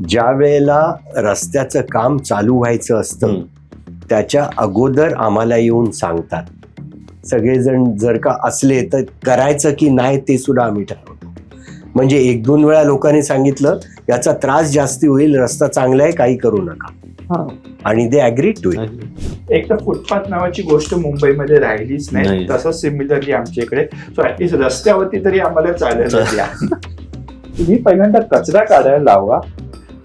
ज्या वेळेला रस्त्याचं काम चालू व्हायचं असतं त्याच्या अगोदर आम्हाला येऊन सांगतात. सगळेजण जर का असले तर करायचं की नाही ते सुद्धा आम्ही ठरवतो. म्हणजे 1-2 वेळा लोकांनी सांगितलं याचा त्रास जास्ती होईल, रस्ता चांगला आहे, काही करू नका, आणि दे ॲग्री टू इट. एक तर फुटपाथ नावाची गोष्ट मुंबईमध्ये राहिलीच नाही. तसंच सिमिलरली आमच्या इकडे सो ऍटलीस्ट रस्त्यावरती तरी आम्हाला चालायला द्या. तुम्ही पहिल्यांदा कचरा काढायला लावा,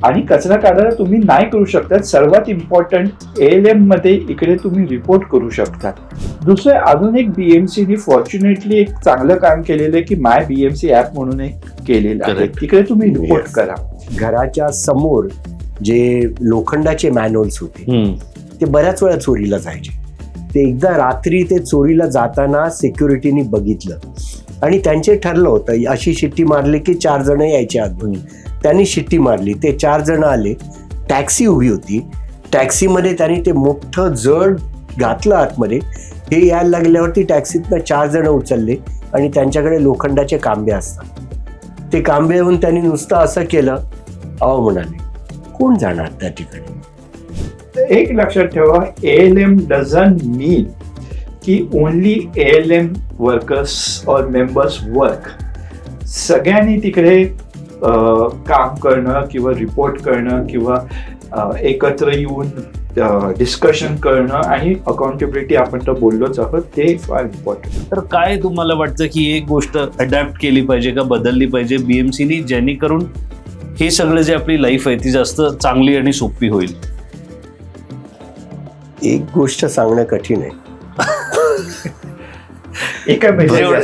आणि कचरा काढायला तुम्ही नाही करू शकतात. सर्वात इम्पॉर्टंट ALM मध्ये इकडे तुम्ही रिपोर्ट करू शकता. दुसरं अजून एक BMCने फॉर्च्युनेटली एक चांगलं काम केलेलं आहे की माय BMC ऍप म्हणून एक केलेलं आहे. तिकडे तुम्ही रिपोर्ट करा. घराच्या समोर जे लोखंडाचे मॅन्युअल्स होते ते बऱ्याच वेळा चोरीला जायचे. ते एकदा रात्री ते चोरीला जाताना सिक्युरिटीनी बघितलं आणि त्यांचे ठरलं होतं अशी शिट्टी मारली की 4 जण यायचे आत. त्यांनी शिट्टी मारली, ते 4 जण आले. टॅक्सी उभी होती, टॅक्सीमध्ये त्यांनी ते मोठं जड घातलं आतमध्ये. हे यायला लागल्यावरती टॅक्सीतनं 4 जण उचलले आणि त्यांच्याकडे लोखंडाचे कांबे असतात. ते कांबे येऊन त्यांनी नुसतं असं केलं. अहो म्हणाले, कोण जाणार त्या ठिकाणी? एक लक्षात ठेवा, ALM डझंट मीन की ओनली ALM वर्कर्स और मेंबर्स वर्क. सगळ्यांनी तिकडे काम करणं किंवा रिपोर्ट करणं किंवा एकत्र येऊन डिस्कशन करणं आणि अकाउंटेबिलिटी आपण तर बोललोच आहोत, ते फार इम्पॉर्टंट. तर काय तुम्हाला वाटतं की एक गोष्ट अडॅप्ट केली पाहिजे का बदलली पाहिजे BMCनी, जेणेकरून हे सगळं जे आपली लाईफ आहे ती जास्त चांगली आणि सोपी होईल? एक गोष्ट सांगणं कठीण आहे. एका मेजर